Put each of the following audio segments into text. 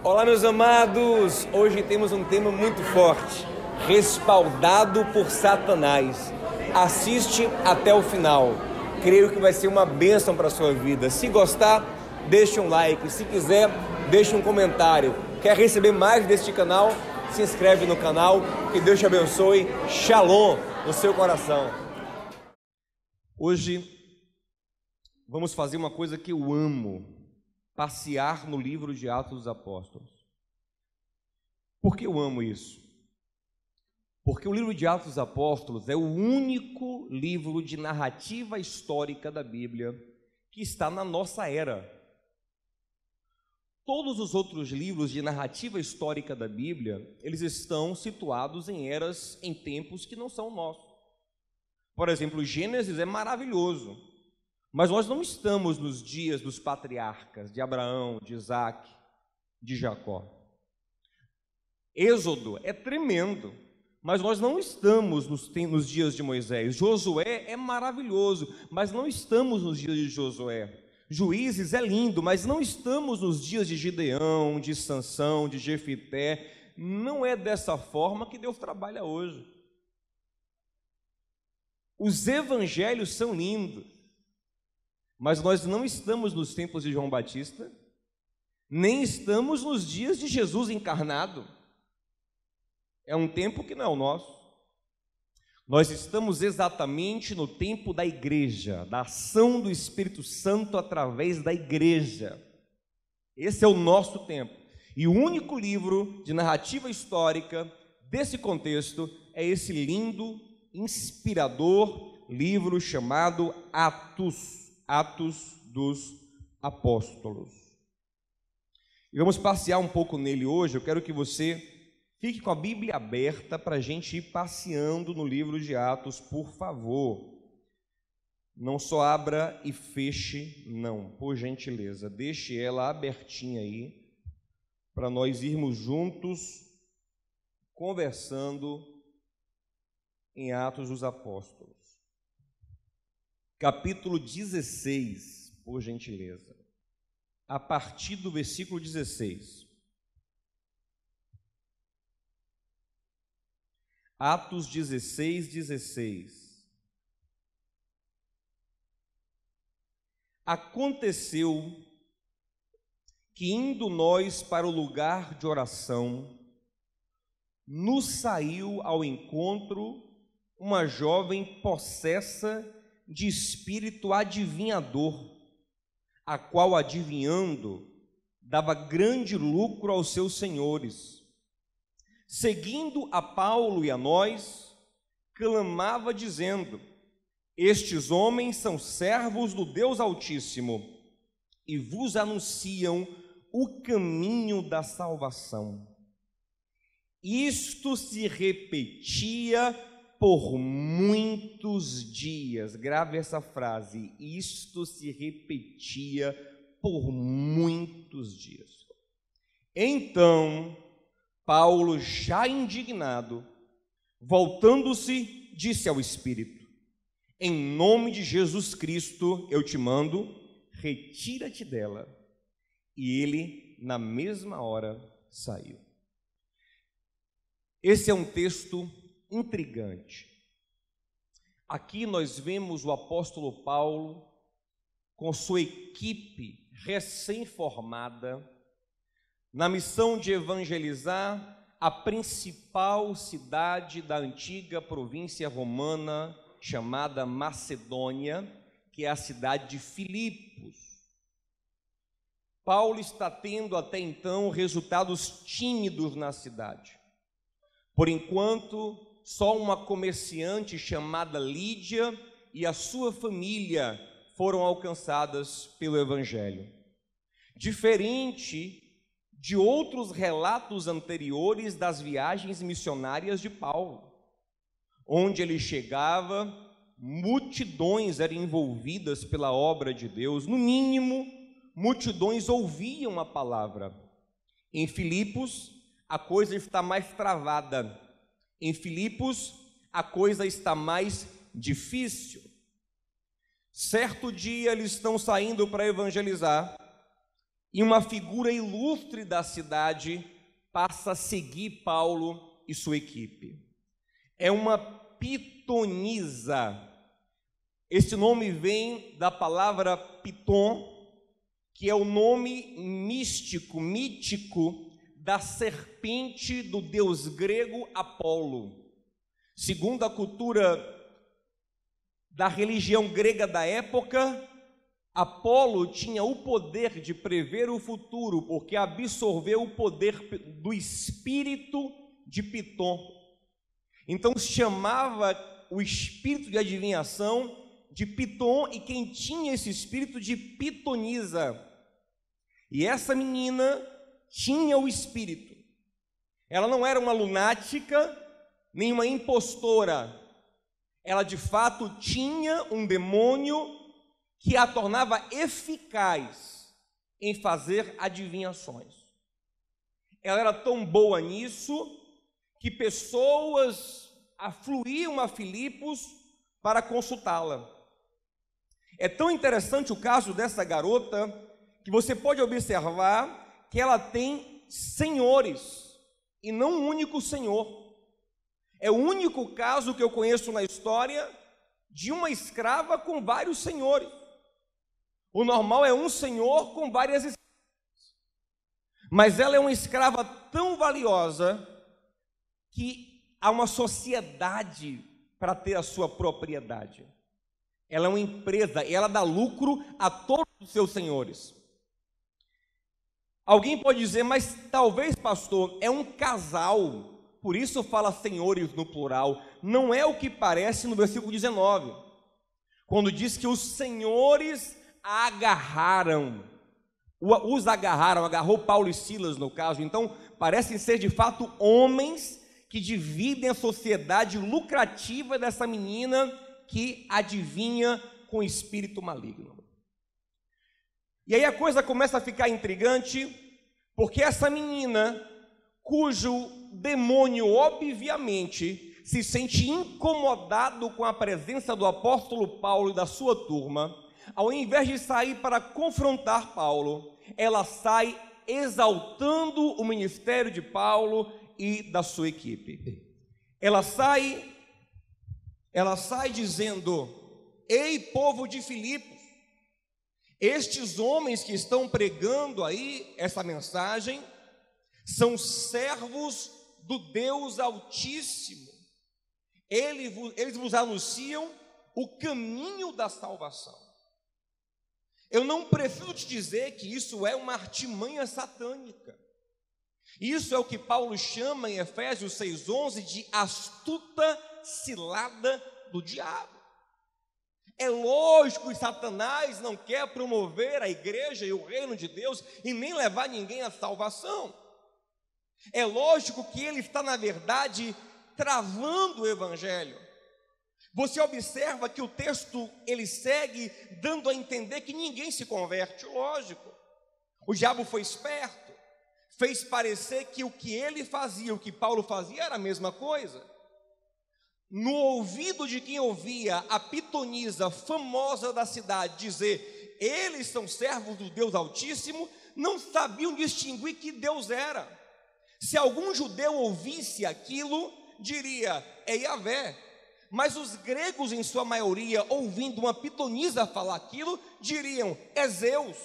Olá, meus amados! Hoje temos um tema muito forte: respaldado por Satanás. Assiste até o final. Creio que vai ser uma bênção para a sua vida. Se gostar, deixe um like. Se quiser, deixe um comentário. Quer receber mais deste canal? Se inscreve no canal. Que Deus te abençoe. Shalom no seu coração. Hoje vamos fazer uma coisa que eu amo: passear no livro de Atos dos Apóstolos. Por que eu amo isso? Porque o livro de Atos dos Apóstolos é o único livro de narrativa histórica da Bíblia que está na nossa era. Todos os outros livros de narrativa histórica da Bíblia, eles estão situados em eras, em tempos que não são nossos. Por exemplo, Gênesis é maravilhoso, mas nós não estamos nos dias dos patriarcas, de Abraão, de Isaac, de Jacó. Êxodo é tremendo, mas nós não estamos nos dias de Moisés. Josué é maravilhoso, mas não estamos nos dias de Josué. Juízes é lindo, mas não estamos nos dias de Gideão, de Sansão, de Jefité. Não é dessa forma que Deus trabalha hoje. Os evangelhos são lindos, mas nós não estamos nos tempos de João Batista, nem estamos nos dias de Jesus encarnado. É um tempo que não é o nosso. Nós estamos exatamente no tempo da igreja, da ação do Espírito Santo através da igreja. Esse é o nosso tempo. E o único livro de narrativa histórica desse contexto é esse lindo, inspirador livro chamado Atos dos Apóstolos. E vamos passear um pouco nele hoje. Eu quero que você fique com a Bíblia aberta para a gente ir passeando no livro de Atos, por favor. Não só abra e feche, não, por gentileza. Deixe ela abertinha aí, para nós irmos juntos conversando em Atos dos Apóstolos. Capítulo 16, por gentileza. A partir do versículo 16. Atos 16, 16. Aconteceu que, indo nós para o lugar de oração, nos saiu ao encontro uma jovem possessa de espírito adivinhador, a qual, adivinhando, dava grande lucro aos seus senhores. Seguindo a Paulo e a nós, clamava dizendo: estes homens são servos do Deus Altíssimo e vos anunciam o caminho da salvação. Isto se repetia por muitos dias. Grave essa frase: isto se repetia por muitos dias. Então Paulo, já indignado, voltando-se, disse ao Espírito: em nome de Jesus Cristo eu te mando, retira-te dela. E ele, na mesma hora, saiu. Esse é um texto intrigante. Aqui nós vemos o apóstolo Paulo com sua equipe recém-formada, na missão de evangelizar a principal cidade da antiga província romana, chamada Macedônia, que é a cidade de Filipos. Paulo está tendo até então resultados tímidos na cidade. Por enquanto, só uma comerciante chamada Lídia e a sua família foram alcançadas pelo evangelho. Diferente de outros relatos anteriores das viagens missionárias de Paulo, onde ele chegava, multidões eram envolvidas pela obra de Deus, no mínimo, multidões ouviam a palavra. Em Filipos, a coisa está mais travada. Em Filipos, a coisa está mais difícil. Certo dia eles estão saindo para evangelizar, e uma figura ilustre da cidade passa a seguir Paulo e sua equipe. É uma pitonisa. Esse nome vem da palavra piton, que é o nome místico da serpente do deus grego Apolo. Segundo a cultura da religião grega da época, Apolo tinha o poder de prever o futuro, porque absorveu o poder do espírito de Piton. Então se chamava o espírito de adivinhação de Piton, e quem tinha esse espírito de pitonisa. E essa menina tinha o espírito. Ela não era uma lunática, nem uma impostora. Ela de fato tinha um demônio que a tornava eficaz em fazer adivinhações. Ela era tão boa nisso que pessoas afluíam a Filipos para consultá-la. É tão interessante o caso dessa garota que você pode observar que ela tem senhores e não um único senhor. É o único caso que eu conheço na história de uma escrava com vários senhores. O normal é um senhor com várias escravas. Mas ela é uma escrava tão valiosa que há uma sociedade para ter a sua propriedade. Ela é uma empresa e ela dá lucro a todos os seus senhores. Alguém pode dizer, mas talvez, pastor, é um casal, por isso fala senhores no plural. Não é o que parece no versículo 19, quando diz que os senhores a agarraram. Os agarraram, agarrou Paulo e Silas no caso. Então parecem ser de fato homens que dividem a sociedade lucrativa dessa menina que adivinha com espírito maligno. E aí a coisa começa a ficar intrigante, porque essa menina, cujo demônio obviamente se sente incomodado com a presença do apóstolo Paulo e da sua turma, ao invés de sair para confrontar Paulo, ela sai exaltando o ministério de Paulo e da sua equipe. Ela sai dizendo: ei, povo de Filipos, estes homens que estão pregando aí essa mensagem são servos do Deus Altíssimo. Eles vos anunciam o caminho da salvação. Eu não preciso te dizer que isso é uma artimanha satânica. Isso é o que Paulo chama em Efésios 6,11 de astuta cilada do diabo. É lógico que Satanás não quer promover a igreja e o reino de Deus e nem levar ninguém à salvação. É lógico que ele está, na verdade, travando o evangelho. Você observa que o texto ele segue dando a entender que ninguém se converte, lógico. O diabo foi esperto, fez parecer que o que ele fazia, o que Paulo fazia era a mesma coisa. No ouvido de quem ouvia a pitonisa famosa da cidade dizer: eles são servos do Deus Altíssimo, não sabiam distinguir que Deus era. Se algum judeu ouvisse aquilo, diria: é Yahvé. Mas os gregos, em sua maioria, ouvindo uma pitonisa falar aquilo, diriam: é Zeus.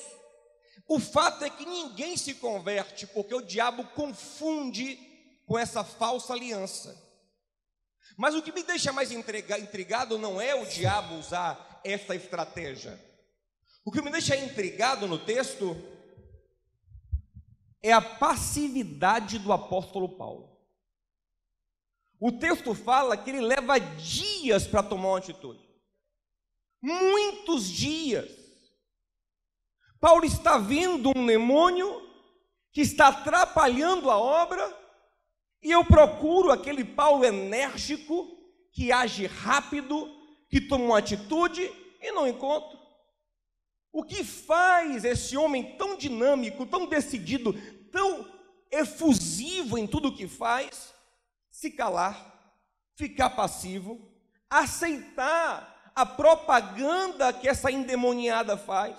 O fato é que ninguém se converte, porque o diabo confunde com essa falsa aliança. Mas o que me deixa mais intrigado não é o diabo usar essa estratégia. O que me deixa intrigado no texto é a passividade do apóstolo Paulo. O texto fala que ele leva dias para tomar uma atitude. Muitos dias. Paulo está vendo um demônio que está atrapalhando a obra, e eu procuro aquele Paulo enérgico, que age rápido, que toma uma atitude, e não encontro. O que faz esse homem tão dinâmico, tão decidido, tão efusivo em tudo o que faz, se calar, ficar passivo, aceitar a propaganda que essa endemoniada faz?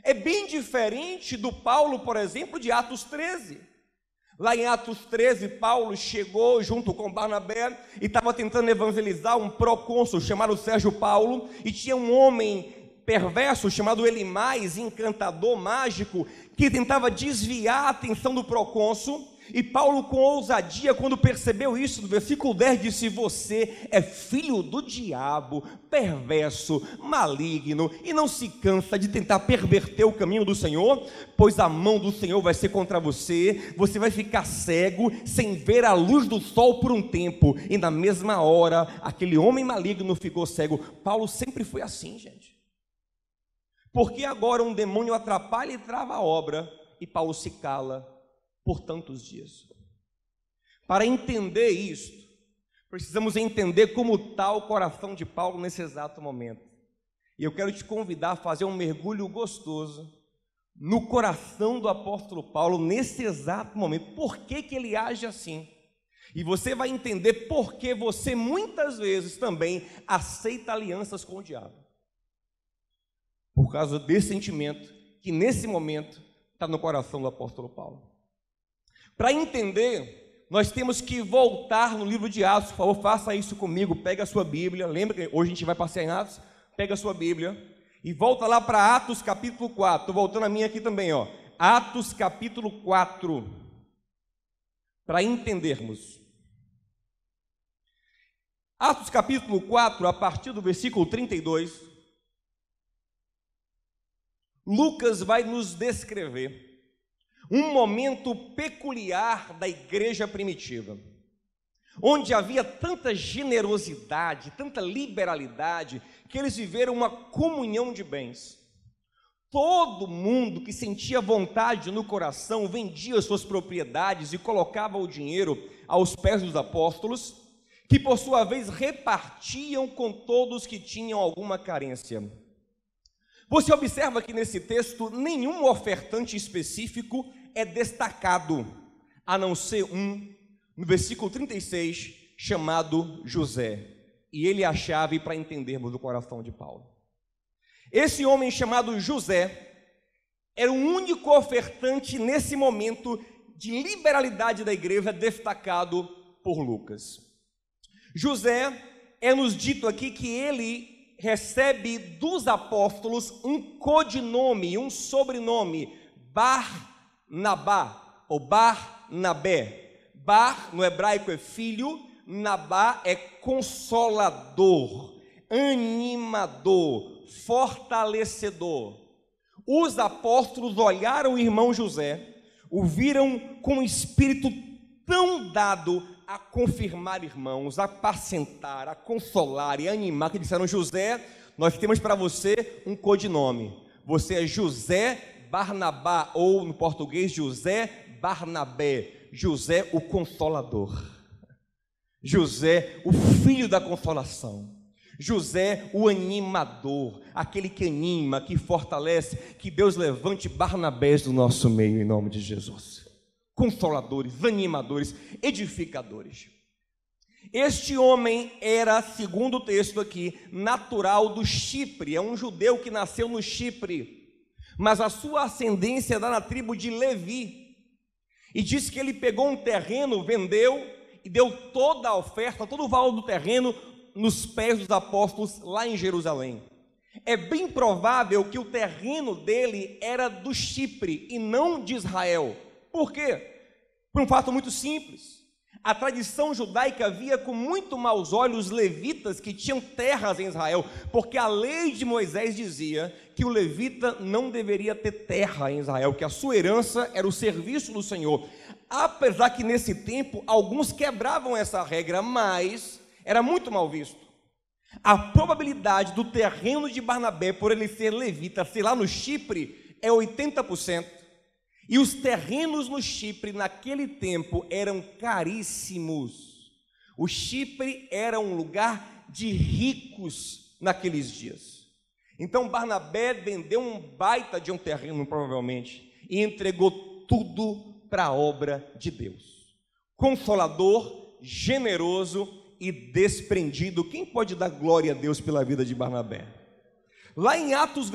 É bem diferente do Paulo, por exemplo, de Atos 13. Lá em Atos 13, Paulo chegou junto com Barnabé e estava tentando evangelizar um procônsul chamado Sérgio Paulo, e tinha um homem perverso chamado Elimais, encantador, mágico, que tentava desviar a atenção do procônsul. E Paulo, com ousadia, quando percebeu isso, no versículo 10, disse: você é filho do diabo, perverso, maligno, e não se cansa de tentar perverter o caminho do Senhor, pois a mão do Senhor vai ser contra você, você vai ficar cego, sem ver a luz do sol por um tempo. E na mesma hora, aquele homem maligno ficou cego. Paulo sempre foi assim, gente. Porque agora um demônio atrapalha e trava a obra, e Paulo se cala por tantos dias. Para entender isto, precisamos entender como está o coração de Paulo nesse exato momento. E eu quero te convidar a fazer um mergulho gostoso no coração do apóstolo Paulo nesse exato momento. Por que que ele age assim? E você vai entender por que você muitas vezes também aceita alianças com o diabo. Por causa desse sentimento que nesse momento está no coração do apóstolo Paulo. Para entender, nós temos que voltar no livro de Atos. Por favor, faça isso comigo. Pega a sua Bíblia. Lembra que hoje a gente vai passear em Atos? Pega a sua Bíblia e volta lá para Atos capítulo 4. Estou voltando a minha aqui também, ó. Atos capítulo 4. Para entendermos. Atos capítulo 4, a partir do versículo 32. Lucas vai nos descrever um momento peculiar da igreja primitiva, onde havia tanta generosidade, tanta liberalidade, que eles viveram uma comunhão de bens. Todo mundo que sentia vontade no coração vendia suas propriedades e colocava o dinheiro aos pés dos apóstolos, que por sua vez repartiam com todos que tinham alguma carência. Você observa que nesse texto nenhum ofertante específico é destacado, a não ser um, no versículo 36, chamado José. E ele é a chave para entendermos o coração de Paulo. Esse homem chamado José era o único ofertante nesse momento de liberalidade da igreja, destacado por Lucas. José é nos dito aqui que ele recebe dos apóstolos um codinome, um sobrenome, Barnabá, ou Barnabé. Bar, no hebraico, é filho, Nabá é consolador, animador, fortalecedor. Os apóstolos olharam o irmão José, o viram com um espírito tão dado a confirmar irmãos, a apacentar, a consolar e a animar, que disseram: José, nós temos para você um codinome, você é José Barnabá, ou no português José Barnabé, José o Consolador, José o filho da consolação, José o animador, aquele que anima, que fortalece. Que Deus levante Barnabés do nosso meio, em nome de Jesus. Consoladores, animadores, edificadores. Este homem era, segundo o texto aqui, natural do Chipre, é um judeu que nasceu no Chipre, mas a sua ascendência dá na tribo de Levi, e diz que ele pegou um terreno, vendeu e deu toda a oferta, todo o valor do terreno nos pés dos apóstolos lá em Jerusalém. É bem provável que o terreno dele era do Chipre e não de Israel. Por quê? Por um fato muito simples. A tradição judaica via com muito maus olhos os levitas que tinham terras em Israel, porque a lei de Moisés dizia que o levita não deveria ter terra em Israel, que a sua herança era o serviço do Senhor. Apesar que nesse tempo alguns quebravam essa regra, mas era muito mal visto. A probabilidade do terreno de Barnabé, por ele ser levita, ser lá no Chipre, é 80%. E os terrenos no Chipre, naquele tempo, eram caríssimos. O Chipre era um lugar de ricos naqueles dias. Então Barnabé vendeu um baita de um terreno, provavelmente, e entregou tudo para a obra de Deus. Consolador, generoso e desprendido. Quem pode dar glória a Deus pela vida de Barnabé? Lá em Atos,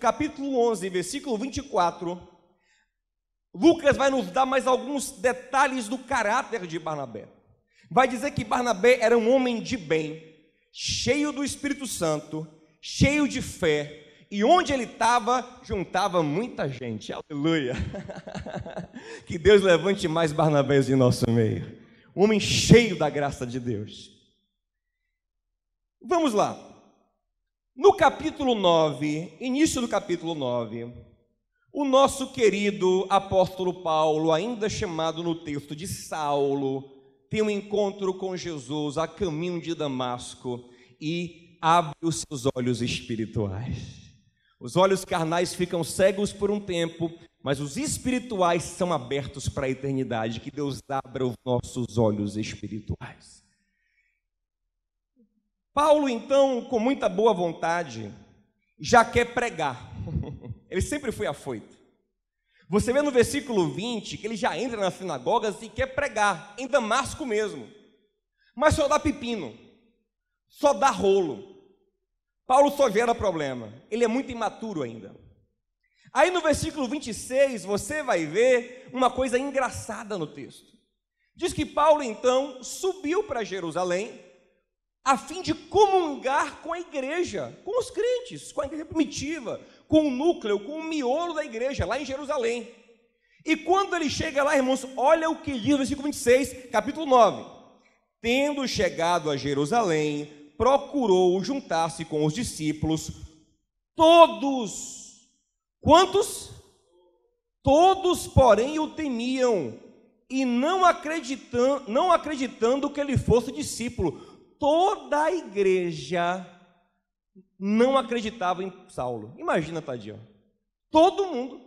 capítulo 11, versículo 24, Lucas vai nos dar mais alguns detalhes do caráter de Barnabé. Vai dizer que Barnabé era um homem de bem, cheio do Espírito Santo, cheio de fé, e onde ele estava, juntava muita gente. Aleluia! Que Deus levante mais Barnabés em nosso meio. Um homem cheio da graça de Deus. Vamos lá. No capítulo 9, início do capítulo 9, o nosso querido apóstolo Paulo, ainda chamado no texto de Saulo, tem um encontro com Jesus a caminho de Damasco e abre os seus olhos espirituais. Os olhos carnais ficam cegos por um tempo, mas os espirituais são abertos para a eternidade. Que Deus abra os nossos olhos espirituais. Paulo, então, com muita boa vontade, já quer pregar. Ele sempre foi afoito. Você vê no versículo 20 que ele já entra nas sinagogas e quer pregar, em Damasco mesmo. Mas só dá pepino, só dá rolo. Paulo só gera problema, ele é muito imaturo ainda. Aí no versículo 26, você vai ver uma coisa engraçada no texto. Diz que Paulo então subiu para Jerusalém, a fim de comungar com a igreja, com os crentes, com a igreja primitiva, com o núcleo, com o miolo da igreja, lá em Jerusalém. E quando ele chega lá, irmãos, olha o que diz no versículo 26, capítulo 9. Tendo chegado a Jerusalém, procurou juntar-se com os discípulos, todos. Quantos? Todos, porém, o temiam, e não acreditando que ele fosse discípulo. Toda a igreja não acreditava em Saulo. Imagina, tadinho. Todo mundo.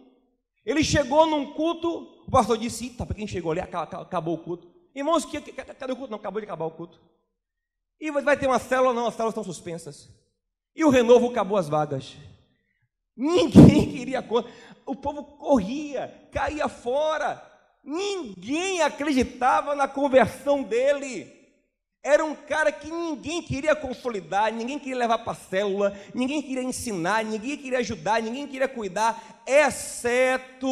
Ele chegou num culto, o pastor disse: eita, para quem chegou ali, acabou o culto. Irmãos, cadê o culto? Não, acabou de acabar o culto. E vai ter uma célula? Não, as células estão suspensas. E o renovo acabou as vagas. Ninguém queria conta. O povo corria, caía fora. Ninguém acreditava na conversão dele. Era um cara que ninguém queria consolidar, ninguém queria levar para a célula, ninguém queria ensinar, ninguém queria ajudar, ninguém queria cuidar, exceto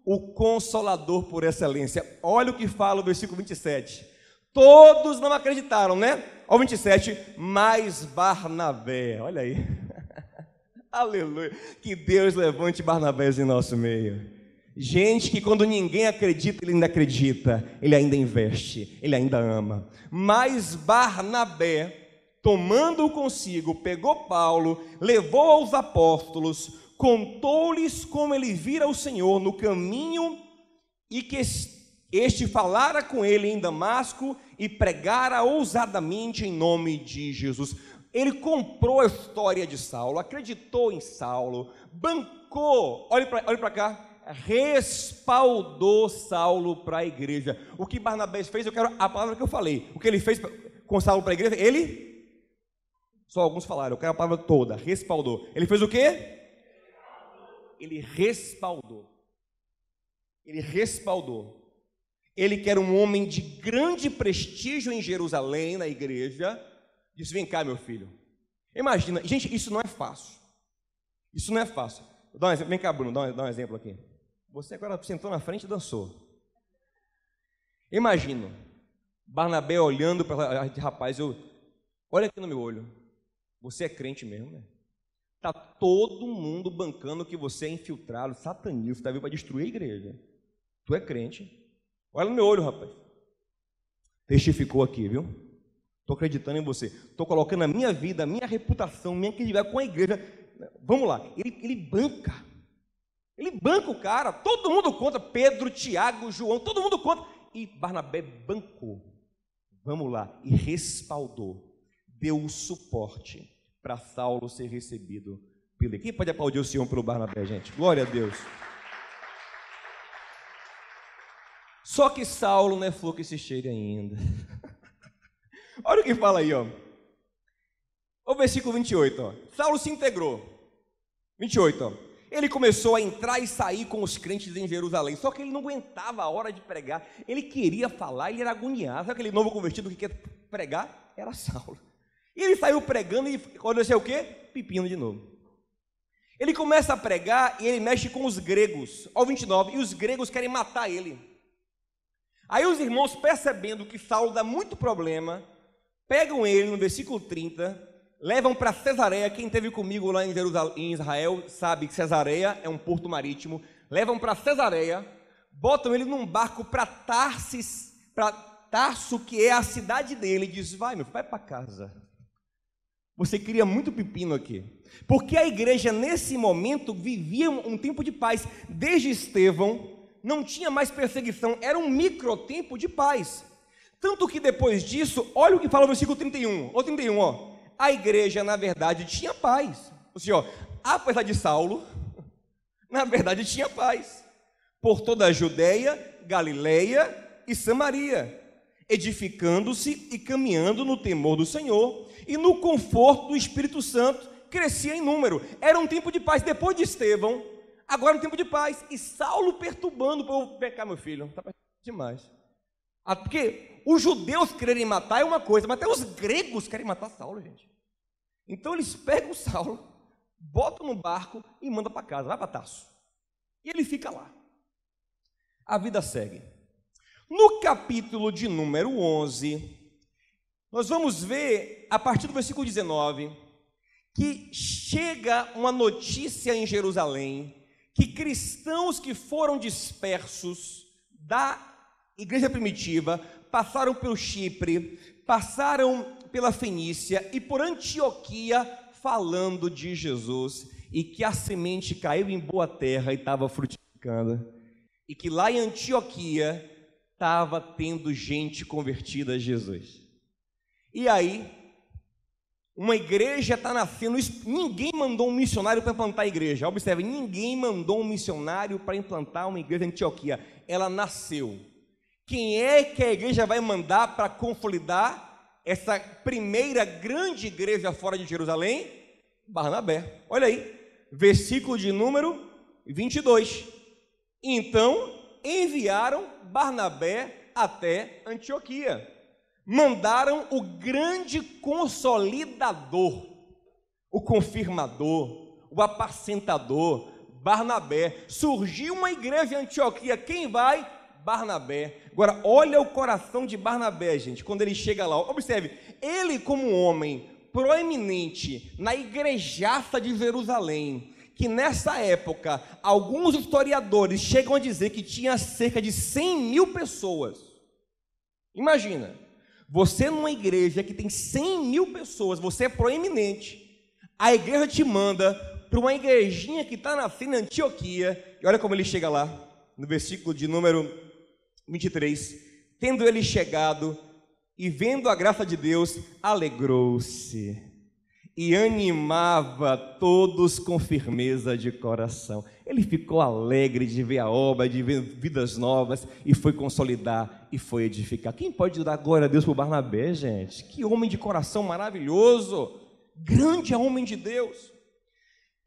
o Consolador por excelência. Olha o que fala o versículo 27. Todos não acreditaram, né? Ao 27, mas Barnabé, olha aí. Aleluia. Que Deus levante Barnabés em nosso meio. Gente que quando ninguém acredita, ele ainda acredita, ele ainda investe, ele ainda ama. Mas Barnabé, tomando-o consigo, pegou Paulo, levou aos apóstolos, contou-lhes como ele vira o Senhor no caminho e que este falara com ele em Damasco e pregara ousadamente em nome de Jesus. Ele comprou a história de Saulo, acreditou em Saulo, bancou, olhe para cá, respaldou Saulo para a igreja. O que Barnabé fez, eu quero a palavra que eu falei. O que ele fez com Saulo para a igreja, só alguns falaram, eu quero a palavra toda, respaldou. Ele fez o quê? Ele respaldou. Ele respaldou. Ele que era um homem de grande prestígio em Jerusalém, na igreja, disse: vem cá, meu filho. Imagina, gente, isso não é fácil. Isso não é fácil. Dá um exemplo. Vem cá, Bruno, dá um exemplo aqui. Você agora sentou na frente e dançou. Imagina, Barnabé olhando para rapaz, olha aqui no meu olho. Você é crente mesmo, né? Está todo mundo bancando que você é infiltrado, satanista, está vindo para destruir a igreja. Tu é crente. Olha no meu olho, rapaz. Testificou aqui, viu? Estou acreditando em você. Estou colocando a minha vida, a minha reputação, minha credibilidade com a igreja. Vamos lá. Ele banca. Ele banca o cara. Todo mundo conta. Pedro, Tiago, João, todo mundo conta. E Barnabé bancou. Vamos lá. E respaldou. Deu o suporte para Saulo ser recebido pelo. Quem pode aplaudir o Senhor pelo Barnabé, gente? Glória a Deus. Só que Saulo não é flor que se cheire ainda. Olha o que fala aí, ó. O versículo 28, ó. Saulo se integrou. 28, ó. Ele começou a entrar e sair com os crentes em Jerusalém. Só que ele não aguentava a hora de pregar. Ele queria falar, ele era agoniado. Sabe aquele novo convertido que quer pregar? Era Saulo. E ele saiu pregando e aconteceu o quê? Pepino de novo. Ele começa a pregar e ele mexe com os gregos, ao 29, e os gregos querem matar ele. Aí os irmãos, percebendo que Saulo dá muito problema, pegam ele no versículo 30, levam para Cesareia. Quem esteve comigo lá em Israel sabe que Cesareia é um porto marítimo. Levam para Cesareia, botam ele num barco para Tarso, que é a cidade dele, e diz: vai para casa, você cria muito pepino aqui. Porque a igreja nesse momento vivia um tempo de paz. Desde Estevão não tinha mais perseguição, era um micro tempo de paz. Tanto que depois disso, olha o que fala o versículo 31, a igreja na verdade tinha paz. Ou seja, apesar de Saulo, na verdade tinha paz, por toda a Judeia, Galileia e Samaria, edificando-se e caminhando no temor do Senhor e no conforto do Espírito Santo, crescia em número. Era um tempo de paz. Depois de Estevão, agora é um tempo de paz. E Saulo perturbando o povo: pecar, meu filho, está demais. Porque os judeus quererem matar é uma coisa, mas até os gregos querem matar Saulo, gente. Então eles pegam Saulo, botam no barco e mandam para casa, vai para Tarso. E ele fica lá. A vida segue. No capítulo de número 11, nós vamos ver, a partir do versículo 19, que chega uma notícia em Jerusalém, que cristãos que foram dispersos da igreja primitiva, passaram pelo Chipre, passaram pela Fenícia e por Antioquia, falando de Jesus, e que a semente caiu em boa terra e estava frutificando, e que lá em Antioquia estava tendo gente convertida a Jesus. E aí, uma igreja está nascendo. Ninguém mandou um missionário para implantar a igreja. Observe, ninguém mandou um missionário para implantar uma igreja em Antioquia. Ela nasceu. Quem é que a igreja vai mandar para consolidar essa primeira grande igreja fora de Jerusalém? Barnabé. Olha aí, versículo de número 22. Então enviaram Barnabé até Antioquia. Mandaram o grande consolidador, o confirmador, o apacentador, Barnabé. Surgiu uma igreja em Antioquia. Quem vai? Barnabé. Agora, olha o coração de Barnabé, gente, quando ele chega lá. Observe, ele como um homem proeminente na igrejaça de Jerusalém, que nessa época, alguns historiadores chegam a dizer que tinha cerca de 100.000 pessoas. Imagina, você numa igreja que tem 100.000 pessoas, você é proeminente, a igreja te manda para uma igrejinha que está nascendo em Antioquia, e olha como ele chega lá, no versículo de número 23, tendo ele chegado e vendo a graça de Deus, alegrou-se e animava todos com firmeza de coração. Ele ficou alegre de ver a obra, de ver vidas novas, e foi consolidar e foi edificar. Quem pode dar glória a Deus por Barnabé, gente? Que homem de coração maravilhoso, grande homem de Deus.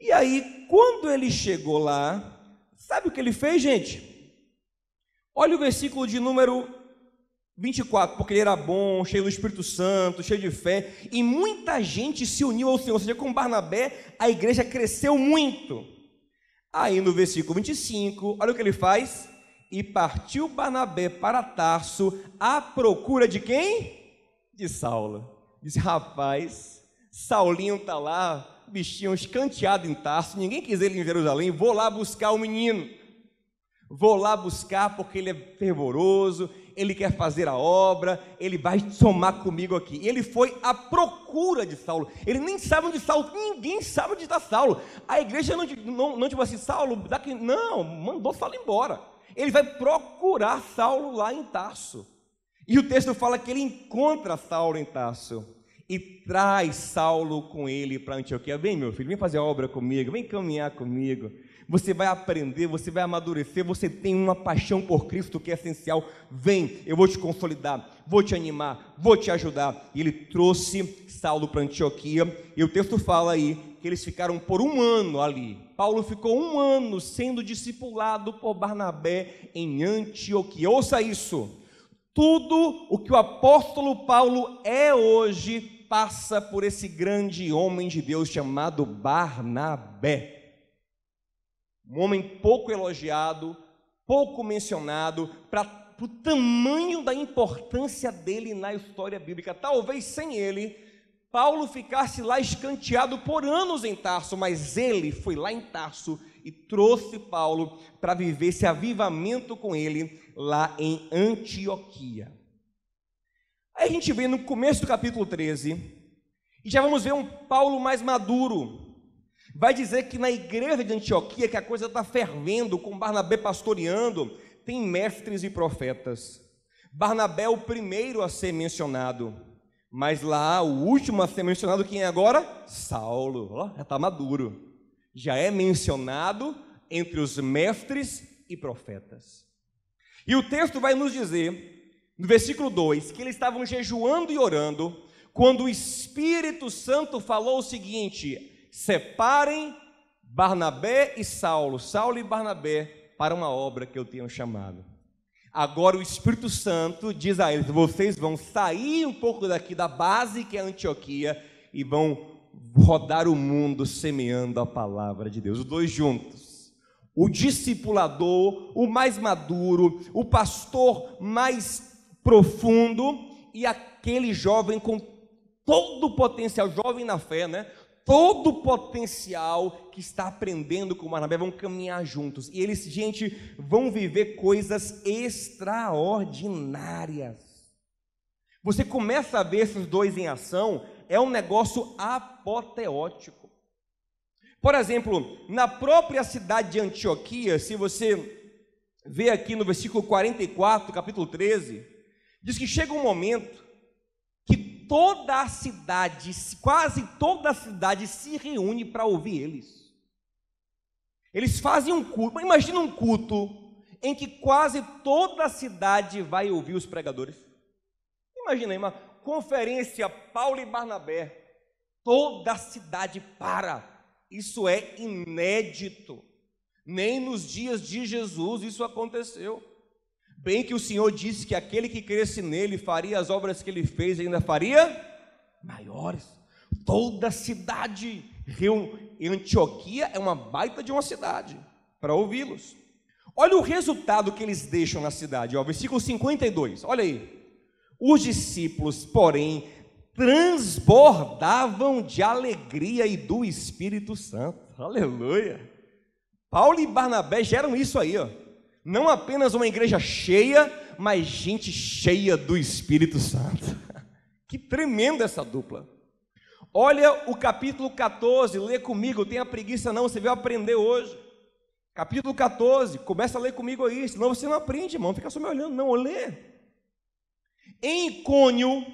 E aí, quando ele chegou lá, sabe o que ele fez, gente? Olha o versículo de número 24, porque ele era bom, cheio do Espírito Santo, cheio de fé, e muita gente se uniu ao Senhor. Ou seja, com Barnabé a igreja cresceu muito. Aí no versículo 25, olha o que ele faz: e partiu Barnabé para Tarso à procura de quem? De Saulo. Disse: rapaz, Saulinho está lá, bichinho escanteado em Tarso, ninguém quis ele em Jerusalém, vou lá buscar o menino. Vou lá buscar porque ele é fervoroso, ele quer fazer a obra, ele vai somar comigo aqui. E ele foi à procura de Saulo. Ele nem sabe onde Saulo, ninguém sabe onde está Saulo. A igreja não tipo assim, Saulo, daqui, não, mandou Saulo embora. Ele vai procurar Saulo lá em Tarso. E o texto fala que ele encontra Saulo em Tarso e traz Saulo com ele para Antioquia. Vem, meu filho, vem fazer a obra comigo, vem caminhar comigo. Você vai aprender, você vai amadurecer, você tem uma paixão por Cristo que é essencial. Vem, eu vou te consolidar, vou te animar, vou te ajudar. E ele trouxe Saulo para Antioquia, e o texto fala aí que eles ficaram por 1 ano ali. Paulo ficou 1 ano sendo discipulado por Barnabé em Antioquia. Ouça isso, tudo o que o apóstolo Paulo é hoje passa por esse grande homem de Deus chamado Barnabé. Um homem pouco elogiado, pouco mencionado, para o tamanho da importância dele na história bíblica. Talvez sem ele, Paulo ficasse lá escanteado por anos em Tarso, mas ele foi lá em Tarso e trouxe Paulo para viver esse avivamento com ele lá em Antioquia. Aí a gente vê no começo do capítulo 13, e já vamos ver um Paulo mais maduro. Vai dizer que na igreja de Antioquia, que a coisa está fervendo, com Barnabé pastoreando, tem mestres e profetas. Barnabé é o primeiro a ser mencionado, mas lá o último a ser mencionado, quem é agora? Saulo, já está maduro, já é mencionado entre os mestres e profetas. E o texto vai nos dizer, no versículo 2, que eles estavam jejuando e orando, quando o Espírito Santo falou o seguinte: separem Barnabé e Saulo e Barnabé, para uma obra que eu tenho chamado. Agora o Espírito Santo diz a eles: vocês vão sair um pouco daqui da base que é Antioquia e vão rodar o mundo semeando a palavra de Deus. Os dois juntos, o discipulador, o mais maduro, o pastor mais profundo e aquele jovem com todo o potencial, jovem na fé, né? Todo o potencial que está aprendendo com Barnabé, vão caminhar juntos. E eles, gente, vão viver coisas extraordinárias. Você começa a ver esses dois em ação, é um negócio apoteótico. Por exemplo, na própria cidade de Antioquia, se você vê aqui no versículo 44, capítulo 13, diz que chega um momento que toda a cidade, quase toda a cidade se reúne para ouvir eles. Eles fazem um culto, imagina um culto em que quase toda a cidade vai ouvir os pregadores. Imagina aí uma conferência, Paulo e Barnabé, toda a cidade para. Isso é inédito, nem nos dias de Jesus isso aconteceu. Bem que o Senhor disse que aquele que cresce nele faria as obras que ele fez e ainda faria maiores. Toda a cidade, em Antioquia é uma baita de uma cidade, para ouvi-los. Olha o resultado que eles deixam na cidade, versículo 52, olha aí. Os discípulos, porém, transbordavam de alegria e do Espírito Santo. Aleluia! Paulo e Barnabé geram isso aí, não apenas uma igreja cheia, mas gente cheia do Espírito Santo. Que tremenda essa dupla. Olha o capítulo 14, lê comigo, tenha preguiça não, você veio aprender hoje. Capítulo 14, começa a ler comigo aí, senão você não aprende, irmão, fica só me olhando, não, lê. Em Icônio,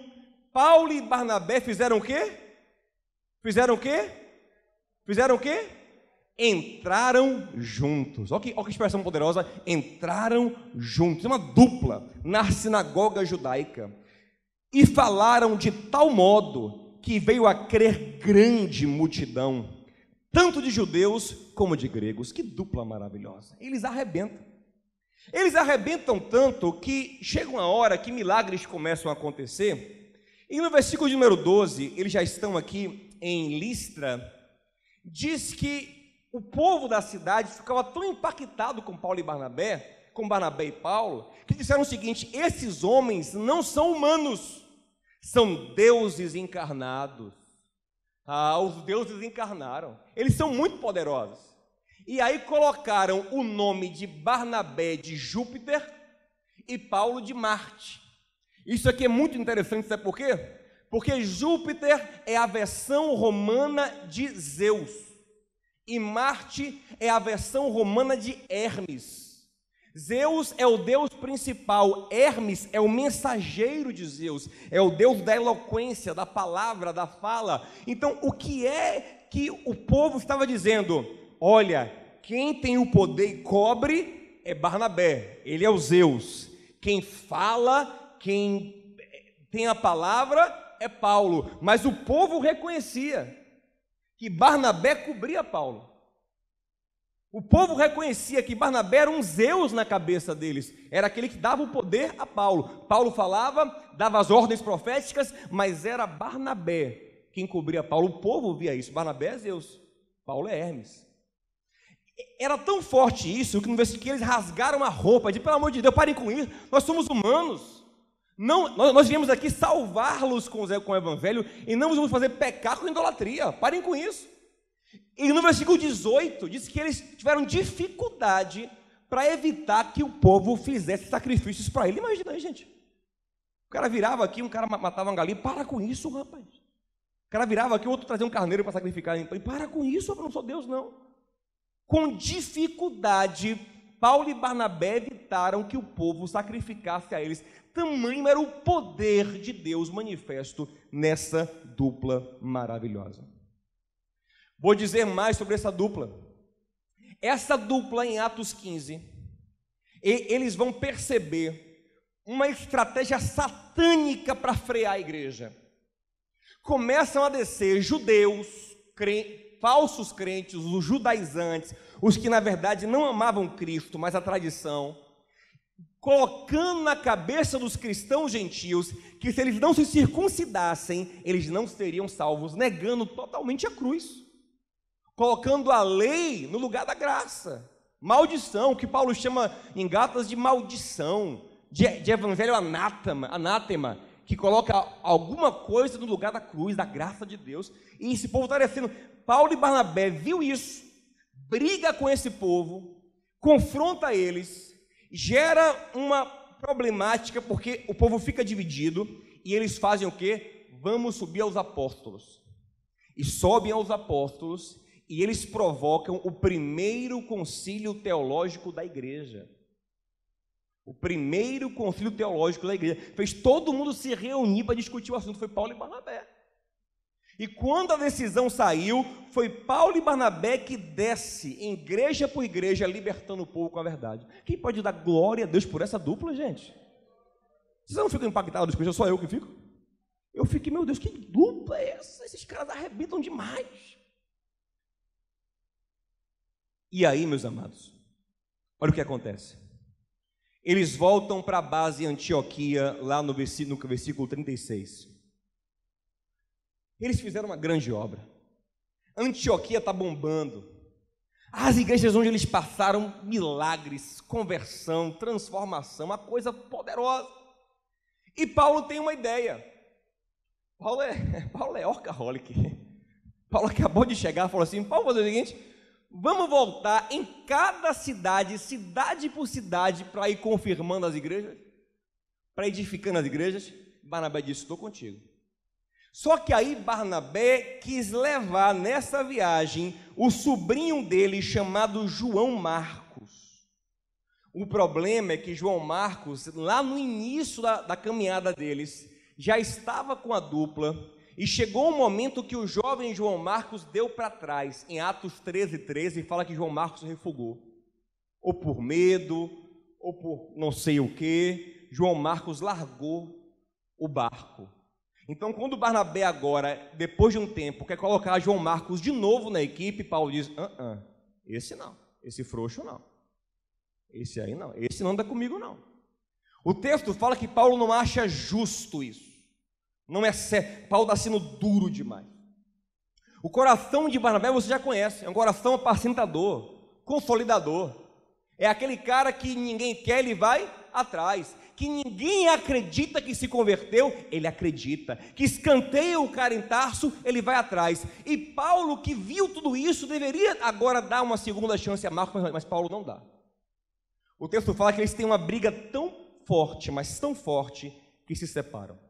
Paulo e Barnabé fizeram o quê? Fizeram o quê? Fizeram o quê? Entraram juntos. Olha que expressão poderosa, entraram juntos, é uma dupla na sinagoga judaica, e falaram de tal modo que veio a crer grande multidão, tanto de judeus como de gregos. Que dupla maravilhosa, eles arrebentam tanto que chega uma hora que milagres começam a acontecer, e no versículo de número 12, eles já estão aqui em Listra, diz que o povo da cidade ficava tão impactado com Paulo e Barnabé, com Barnabé e Paulo, que disseram o seguinte: esses homens não são humanos, são deuses encarnados. Os deuses encarnaram, eles são muito poderosos. E aí colocaram o nome de Barnabé de Júpiter e Paulo de Marte. Isso aqui é muito interessante, sabe por quê? Porque Júpiter é a versão romana de Zeus, e Marte é a versão romana de Hermes. Zeus é o deus principal, Hermes é o mensageiro de Zeus, é o deus da eloquência, da palavra, da fala. Então, o que é que o povo estava dizendo? Olha, quem tem o poder e cobre é Barnabé, ele é o Zeus. Quem fala, quem tem a palavra é Paulo. Mas o povo reconhecia que Barnabé cobria Paulo. O povo reconhecia que Barnabé era um Zeus na cabeça deles, era aquele que dava o poder a Paulo. Paulo falava, dava as ordens proféticas, mas era Barnabé quem cobria Paulo. O povo via isso, Barnabé é Zeus, Paulo é Hermes. Era tão forte isso que eles rasgaram a roupa, de pelo amor de Deus, parem com isso, nós somos humanos. Não, nós viemos aqui salvá-los com o Evangelho e não vamos fazer pecar com idolatria. Parem com isso. E no versículo 18, diz que eles tiveram dificuldade para evitar que o povo fizesse sacrifícios para ele. Imagina aí, gente. O cara virava aqui, um cara matava uma galinha. Para com isso, rapaz. O cara virava aqui, o outro trazia um carneiro para sacrificar. E para com isso, eu não sou Deus, não. Com dificuldade, Paulo e Barnabé evitaram que o povo sacrificasse a eles. Tamanho era o poder de Deus manifesto nessa dupla maravilhosa. Vou dizer mais sobre essa dupla. Essa dupla em Atos 15, eles vão perceber uma estratégia satânica para frear a igreja. Começam a descer judeus, falsos crentes, os judaizantes, os que na verdade não amavam Cristo, mas a tradição, colocando na cabeça dos cristãos gentios que se eles não se circuncidassem, eles não seriam salvos, negando totalmente a cruz, colocando a lei no lugar da graça, maldição, que Paulo chama em Gálatas de maldição, de evangelho anátema, que coloca alguma coisa no lugar da cruz, da graça de Deus. E esse povo está descendo. Paulo e Barnabé viu isso, briga com esse povo, confronta eles, gera uma problemática, porque o povo fica dividido, e eles fazem o quê? Vamos subir aos apóstolos. E sobem aos apóstolos, e eles provocam o primeiro concílio teológico da igreja. O primeiro concílio teológico da igreja. Fez todo mundo se reunir para discutir o assunto. Foi Paulo e Barnabé. E quando a decisão saiu, foi Paulo e Barnabé que desce, igreja por igreja, libertando o povo com a verdade. Quem pode dar glória a Deus por essa dupla, gente? Vocês não ficam impactados com isso? Só eu que fico? Eu fiquei, meu Deus, que dupla é essa? Esses caras arrebentam demais. E aí, meus amados, olha o que acontece. Eles voltam para a base Antioquia, lá no versículo 36. Eles fizeram uma grande obra. Antioquia está bombando. As igrejas onde eles passaram, milagres, conversão, transformação, uma coisa poderosa. E Paulo tem uma ideia. Paulo é orcaholic. Paulo acabou de chegar e falou assim: Paulo, vamos fazer o seguinte, vamos voltar em cada cidade, cidade por cidade, para ir confirmando as igrejas, para edificando as igrejas. Barnabé disse: estou contigo. Só que aí Barnabé quis levar nessa viagem o sobrinho dele, chamado João Marcos. O problema é que João Marcos, lá no início da caminhada deles, já estava com a dupla, e chegou um momento que o jovem João Marcos deu para trás. Em Atos 13:13 fala que João Marcos refugou, ou por medo, ou por não sei o que. João Marcos largou o barco. Então, quando Barnabé agora, depois de um tempo, quer colocar João Marcos de novo na equipe, Paulo diz: esse não, esse frouxo não, esse aí não, esse não dá comigo não. O texto fala que Paulo não acha justo isso, não é certo. Paulo está sendo duro demais. O coração de Barnabé você já conhece, é um coração apacentador, consolidador, é aquele cara que ninguém quer, ele vai atrás. Que ninguém acredita que se converteu, ele acredita. Que escanteia o cara em Tarso, ele vai atrás. E Paulo, que viu tudo isso, deveria agora dar uma segunda chance a Marcos, mas Paulo não dá. O texto fala que eles têm uma briga tão forte, mas tão forte, que se separam.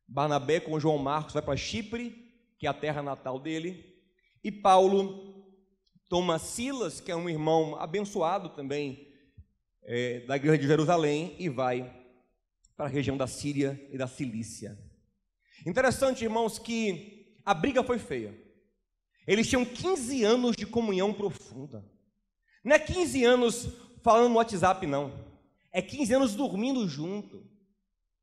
Barnabé com João Marcos vai para Chipre, que é a terra natal dele, e Paulo toma Silas, que é um irmão abençoado também, da igreja de Jerusalém, e vai para a região da Síria e da Cilícia. Interessante, irmãos, que a briga foi feia. Eles tinham 15 anos de comunhão profunda. Não é 15 anos falando no WhatsApp, não. É 15 anos dormindo junto,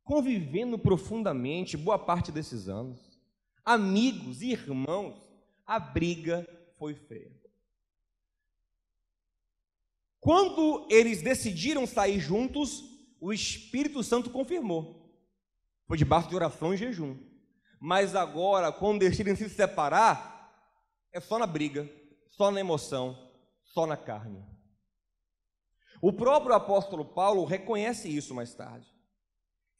convivendo profundamente, boa parte desses anos. Amigos, irmãos, a briga foi feia. Quando eles decidiram sair juntos, o Espírito Santo confirmou. Foi debaixo de oração e jejum. Mas agora, quando decidem se separar, é só na briga, só na emoção, só na carne. O próprio apóstolo Paulo reconhece isso mais tarde.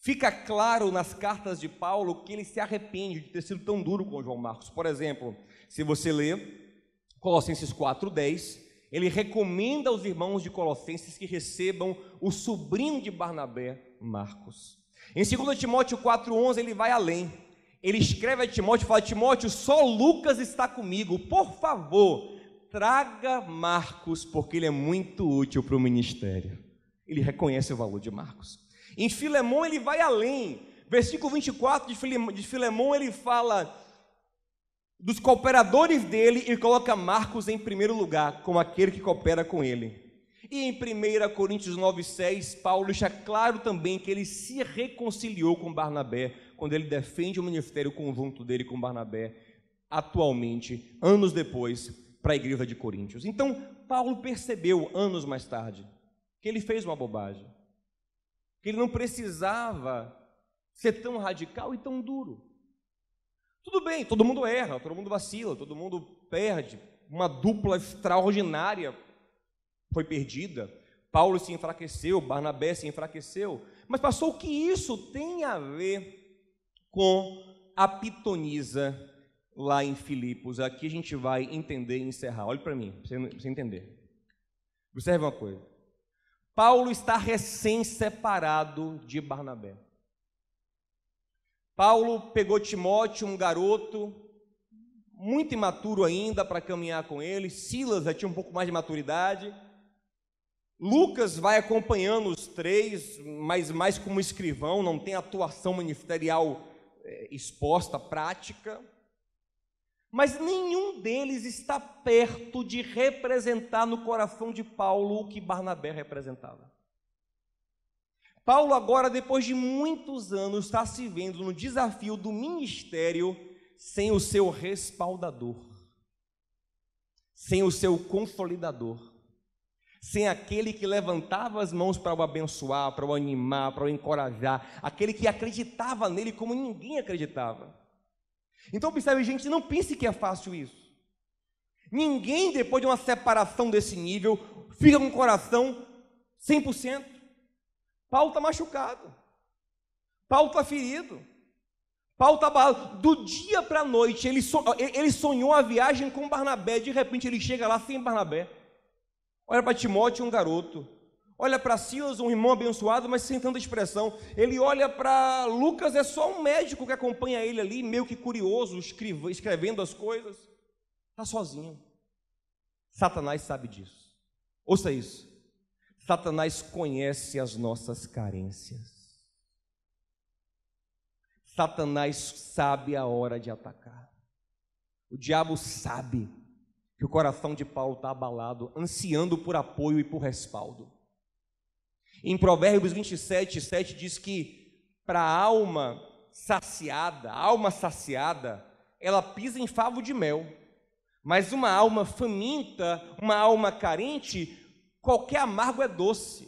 Fica claro nas cartas de Paulo que ele se arrepende de ter sido tão duro com João Marcos. Por exemplo, se você ler Colossenses 4:10, ele recomenda aos irmãos de Colossenses que recebam o sobrinho de Barnabé, Marcos. Em 2 Timóteo 4:11 ele vai além. Ele escreve a Timóteo e fala: Timóteo, só Lucas está comigo, por favor, traga Marcos, porque ele é muito útil para o ministério. Ele reconhece o valor de Marcos. Em Filemão ele vai além. Versículo 24 de Filemão ele fala dos cooperadores dele e coloca Marcos em primeiro lugar, como aquele que coopera com ele. E em 1 Coríntios 9:6, Paulo deixa claro também que ele se reconciliou com Barnabé, quando ele defende o ministério conjunto dele com Barnabé, atualmente, anos depois, para a igreja de Coríntios. Então, Paulo percebeu, anos mais tarde, que ele fez uma bobagem, que ele não precisava ser tão radical e tão duro. Tudo bem, todo mundo erra, todo mundo vacila, todo mundo perde. Uma dupla extraordinária foi perdida. Paulo se enfraqueceu, Barnabé se enfraqueceu. Mas passou, o que isso tem a ver com a pitonisa lá em Filipos? Aqui a gente vai entender e encerrar. Olhe para mim, para você entender. Observe uma coisa. Paulo está recém-separado de Barnabé. Paulo pegou Timóteo, um garoto, muito imaturo ainda, para caminhar com ele. Silas já tinha um pouco mais de maturidade. Lucas vai acompanhando os três, mas mais como escrivão, não tem atuação ministerial exposta, prática. Mas nenhum deles está perto de representar no coração de Paulo o que Barnabé representava. Paulo agora, depois de muitos anos, está se vendo no desafio do ministério sem o seu respaldador, sem o seu consolidador, sem aquele que levantava as mãos para o abençoar, para o animar, para o encorajar, aquele que acreditava nele como ninguém acreditava. Então, observe, gente, não pense que é fácil isso. Ninguém, depois de uma separação desse nível, fica com o coração 100%. Paulo está machucado, Paulo está ferido, Paulo está abalado. Do dia para a noite, ele sonhou a viagem com Barnabé, de repente ele chega lá sem Barnabé. Olha para Timóteo, um garoto. Olha para Silas, um irmão abençoado, mas sem tanta expressão. Ele olha para Lucas, é só um médico que acompanha ele ali, meio que curioso, escrevendo as coisas. Está sozinho. Satanás sabe disso. Ouça isso. Satanás conhece as nossas carências. Satanás sabe a hora de atacar. O diabo sabe que o coração de Paulo está abalado, ansiando por apoio e por respaldo. Em Provérbios 27:7 diz que para a alma saciada, ela pisa em favo de mel, mas uma alma faminta, uma alma carente, qualquer amargo é doce.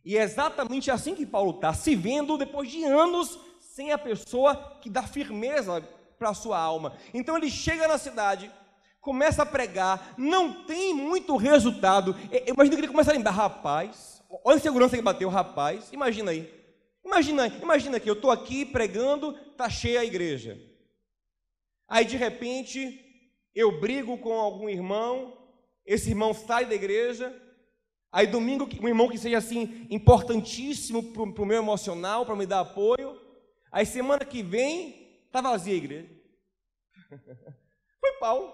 E é exatamente assim que Paulo está, se vendo depois de anos sem a pessoa que dá firmeza para a sua alma. Então ele chega na cidade, começa a pregar, não tem muito resultado. Imagina que ele começa a lembrar: rapaz, olha a segurança que bateu, rapaz, imagina aí. Imagina que eu estou aqui pregando, está cheia a igreja. Aí de repente eu brigo com algum irmão, esse irmão sai da igreja. Aí domingo, um irmão que seja assim, importantíssimo para o meu emocional, para me dar apoio. Aí semana que vem, está vazia a igreja. Foi Paulo.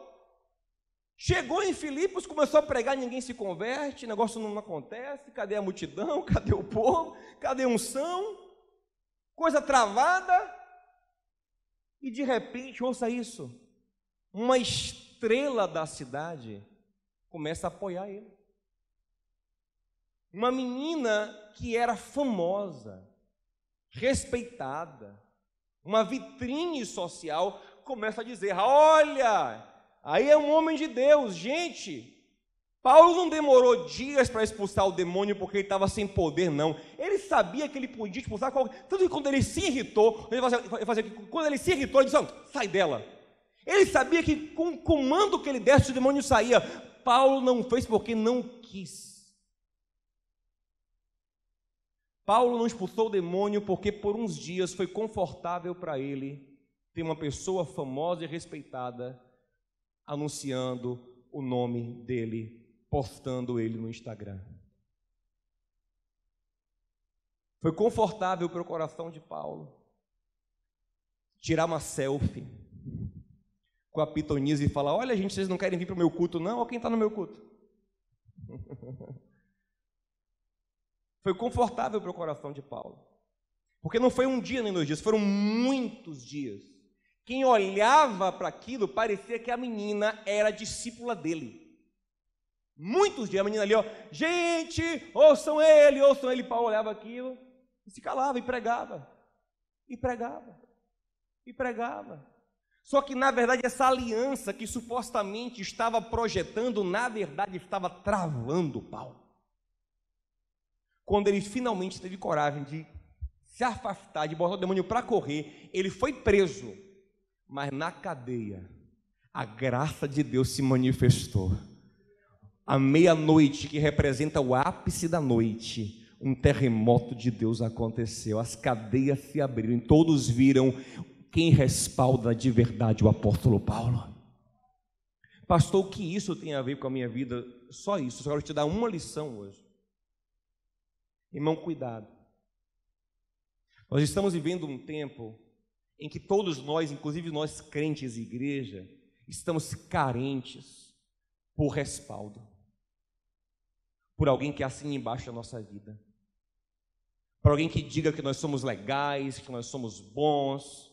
Chegou em Filipos, começou a pregar, ninguém se converte, o negócio não acontece. Cadê a multidão? Cadê o povo? Cadê a unção? Coisa travada. E de repente, ouça isso, uma estrela da cidade começa a apoiar ele. Uma menina que era famosa, respeitada, uma vitrine social, começa a dizer: olha, aí é um homem de Deus. Gente, Paulo não demorou dias para expulsar o demônio porque ele estava sem poder, não. Ele sabia que ele podia expulsar qualquer... Tanto que quando ele se irritou, quando ele se irritou, ele disse: sai dela. Ele sabia que com o comando que ele desse, o demônio saía. Paulo não fez porque não quis. Paulo não expulsou o demônio porque por uns dias foi confortável para ele ter uma pessoa famosa e respeitada anunciando o nome dele, postando ele no Instagram. Foi confortável para o coração de Paulo tirar uma selfie com a pitonisa e falar: olha, gente, vocês não querem vir para o meu culto, não? Olha quem está no meu culto. Foi confortável para o coração de Paulo, porque não foi um dia nem 2 dias, foram muitos dias. Quem olhava para aquilo parecia que a menina era discípula dele. Muitos dias a menina ali, ó, gente, ouçam ele. Paulo olhava aquilo e se calava e pregava, e pregava, e pregava. Só que na verdade essa aliança que supostamente estava projetando, na verdade estava travando Paulo. Quando ele finalmente teve coragem de se afastar, de botar o demônio para correr, ele foi preso, mas na cadeia a graça de Deus se manifestou. À meia-noite, que representa o ápice da noite, um terremoto de Deus aconteceu, as cadeias se abriram e todos viram quem respalda de verdade o apóstolo Paulo. Pastor, o que isso tem a ver com a minha vida? Só isso, só quero te dar uma lição hoje. Irmão, cuidado. Nós estamos vivendo um tempo em que todos nós, inclusive nós crentes e igreja, estamos carentes por respaldo, por alguém que assine embaixo da nossa vida, por alguém que diga que nós somos legais, que nós somos bons.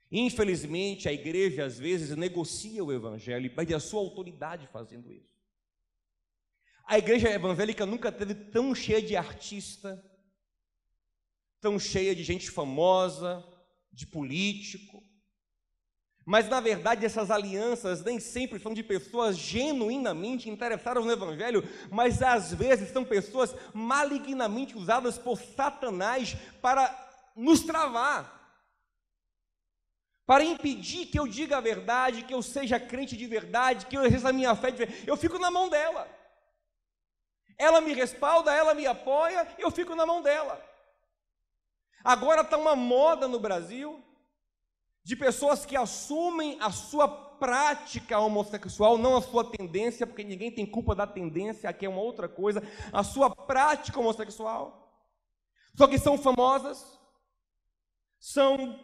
Infelizmente, a igreja às vezes negocia o evangelho e perde a sua autoridade fazendo isso. A igreja evangélica nunca teve tão cheia de artista, tão cheia de gente famosa, de político. Mas na verdade essas alianças nem sempre são de pessoas genuinamente interessadas no evangelho, mas às vezes são pessoas malignamente usadas por Satanás para nos travar, para impedir que eu diga a verdade, que eu seja crente de verdade, que eu exerça a minha fé de verdade. Eu fico na mão dela. Ela me respalda, ela me apoia, eu fico na mão dela. Agora está uma moda no Brasil de pessoas que assumem a sua prática homossexual, não a sua tendência, porque ninguém tem culpa da tendência, aqui é uma outra coisa, a sua prática homossexual, só que são famosas, são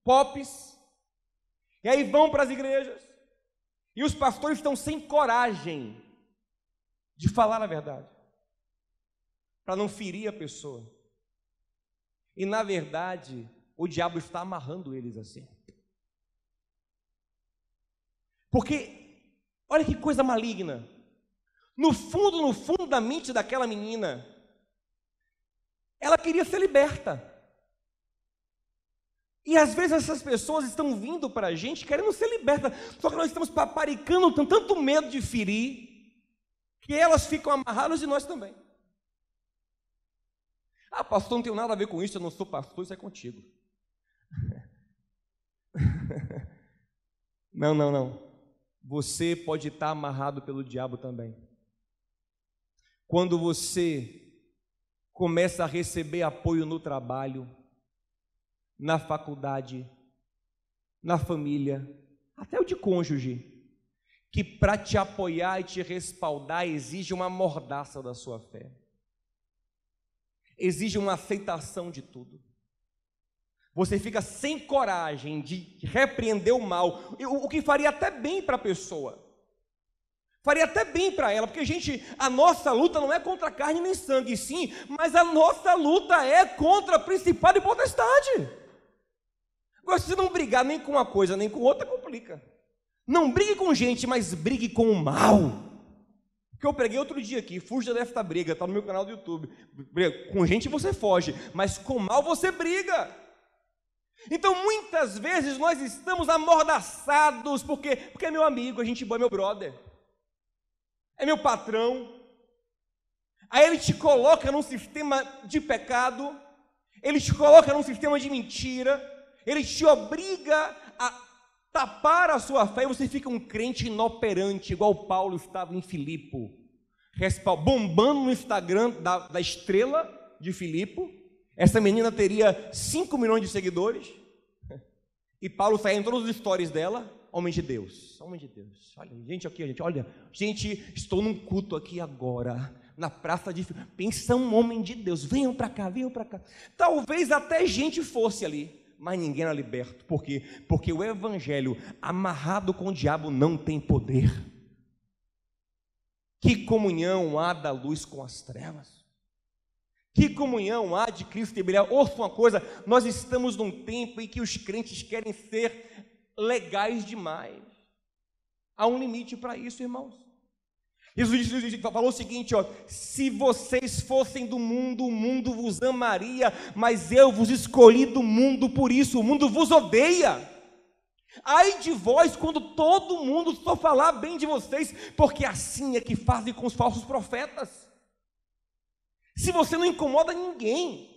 pops, e aí vão para as igrejas, e os pastores estão sem coragem de falar a verdade, para não ferir a pessoa, e na verdade o diabo está amarrando eles assim. Porque, olha que coisa maligna, no fundo da mente daquela menina, ela queria ser liberta. E às vezes essas pessoas estão vindo para a gente querendo ser libertas, só que nós estamos paparicando, com tanto medo de ferir, que elas ficam amarradas e nós também. Ah, pastor, não tenho nada a ver com isso, eu não sou pastor, isso é contigo. Não. Você pode estar amarrado pelo diabo também. Quando você começa a receber apoio no trabalho, na faculdade, na família, até o de cônjuge, que para te apoiar e te respaldar exige uma mordaça da sua fé, exige uma aceitação de tudo. Você fica sem coragem de repreender o mal, o que faria até bem para a pessoa, faria até bem para ela, porque, gente, a nossa luta não é contra carne nem sangue, sim, mas a nossa luta é contra principado e potestade. Agora, se não brigar nem com uma coisa nem com outra, complica. Não brigue com gente, mas brigue com o mal. Que eu preguei outro dia aqui, fuja desta briga, está no meu canal do YouTube. Com gente você foge, mas com mal você briga. Então muitas vezes nós estamos amordaçados, porque é meu amigo, a gente boa, é meu brother, é meu patrão. Aí ele te coloca num sistema de pecado, ele te coloca num sistema de mentira, ele te obriga tapar a sua fé, e você fica um crente inoperante, igual Paulo estava em Filipo, bombando no Instagram da estrela de Filipo. Essa menina teria 5 milhões de seguidores, e Paulo saía em todas as stories dela, homem de Deus, olha, gente, aqui, gente, olha, gente, estou num culto aqui agora, na praça de, pensa um homem de Deus, venham para cá, talvez até gente fosse ali, mas ninguém era liberto. Por quê? Porque o evangelho amarrado com o diabo não tem poder. Que comunhão há da luz com as trevas? Que comunhão há de Cristo e Belial? Ouça uma coisa, nós estamos num tempo em que os crentes querem ser legais demais. Há um limite para isso, irmãos. Jesus falou o seguinte, ó: se vocês fossem do mundo, o mundo vos amaria, mas eu vos escolhi do mundo, por isso o mundo vos odeia. Ai de vós quando todo mundo só falar bem de vocês, porque assim é que fazem com os falsos profetas. Se você não incomoda ninguém,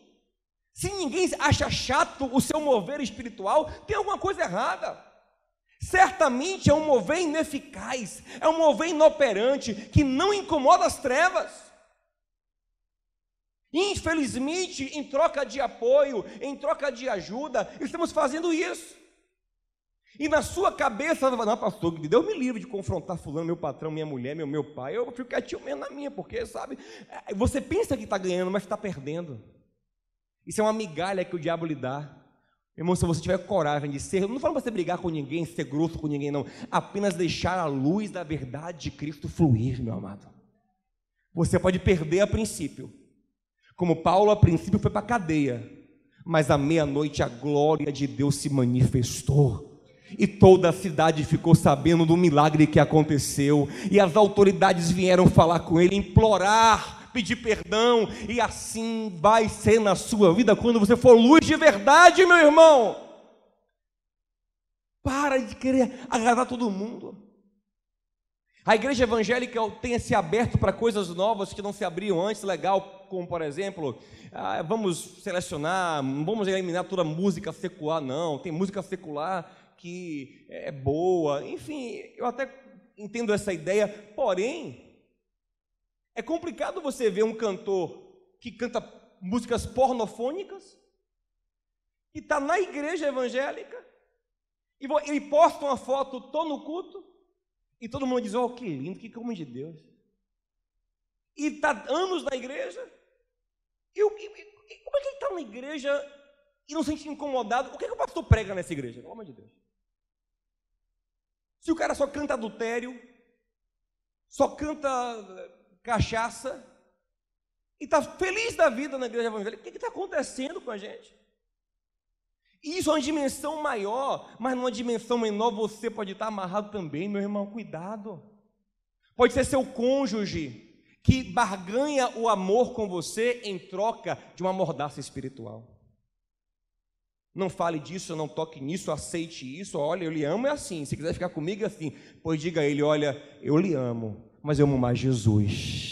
se ninguém acha chato o seu mover espiritual, tem alguma coisa errada. Certamente é um mover ineficaz, é um mover inoperante, que não incomoda as trevas. Infelizmente, em troca de apoio, em troca de ajuda, estamos fazendo isso. E na sua cabeça, não, pastor, Deus me livre de confrontar fulano, meu patrão, minha mulher, meu pai, eu fico quietinho mesmo na minha, porque, sabe, você pensa que está ganhando, mas está perdendo. Isso é uma migalha que o diabo lhe dá. Irmão, se você tiver coragem de ser, não falo para você brigar com ninguém, ser grosso com ninguém, não, apenas deixar a luz da verdade de Cristo fluir, meu amado. Você pode perder a princípio, como Paulo a princípio foi para a cadeia, mas à meia-noite a glória de Deus se manifestou, e toda a cidade ficou sabendo do milagre que aconteceu, e as autoridades vieram falar com ele, implorar, pedir perdão, e assim vai ser na sua vida quando você for luz de verdade, meu irmão. Para de querer agradar todo mundo. A igreja evangélica tem se aberto para coisas novas que não se abriam antes, legal, como por exemplo, vamos selecionar, não vamos eliminar toda a música secular, não, tem música secular que é boa, enfim, eu até entendo essa ideia, porém, é complicado você ver um cantor que canta músicas pornofônicas, que está na igreja evangélica, e ele posta uma foto, estou no culto, e todo mundo diz, oh, que lindo, que homem de Deus. E está anos na igreja, como é que ele está na igreja e não se sente incomodado? O que o pastor prega nessa igreja? Pelo amor de Deus. Se o cara só canta adultério, só canta cachaça, e está feliz da vida na igreja evangélica, o que está acontecendo com a gente? Isso é uma dimensão maior, mas numa dimensão menor você pode estar amarrado também, meu irmão, cuidado. Pode ser seu cônjuge que barganha o amor com você em troca de uma mordaça espiritual. Não fale disso, não toque nisso, aceite isso, olha, eu lhe amo, é assim, se quiser ficar comigo é assim, pois diga a ele, olha, eu lhe amo, mas eu amo mais Jesus.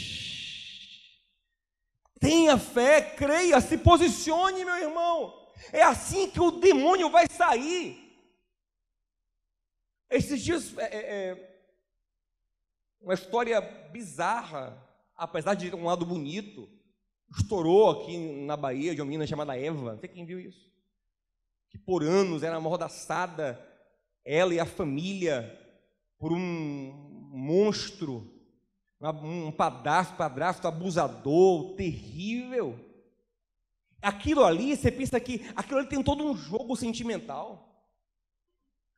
Tenha fé, creia, se posicione, meu irmão. É assim que o demônio vai sair. Esses dias, uma história bizarra, apesar de ter um lado bonito, estourou aqui na Bahia de uma menina chamada Eva, não sei quem viu isso, que por anos era amordaçada, ela e a família, por um monstro, um padrasto abusador, terrível. Aquilo ali, você pensa que aquilo ali tem todo um jogo sentimental.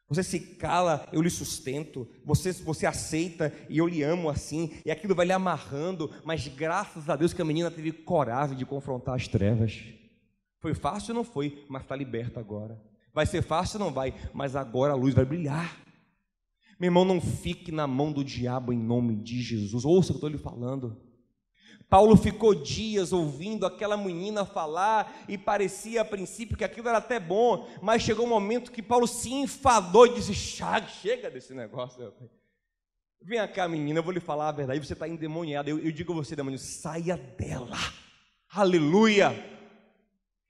Você se cala, eu lhe sustento, você aceita e eu lhe amo assim, e aquilo vai lhe amarrando, mas graças a Deus que a menina teve coragem de confrontar as trevas. Foi fácil? Não foi, mas está liberta agora. Vai ser fácil? Não vai, mas agora a luz vai brilhar. Meu irmão, não fique na mão do diabo em nome de Jesus. Ouça o que eu estou lhe falando. Paulo ficou dias ouvindo aquela menina falar e parecia a princípio que aquilo era até bom, mas chegou um momento que Paulo se enfadou e disse, chega desse negócio. Vem cá, menina, eu vou lhe falar a verdade, você está endemoniado. Eu digo a você, demônio, saia dela. Aleluia.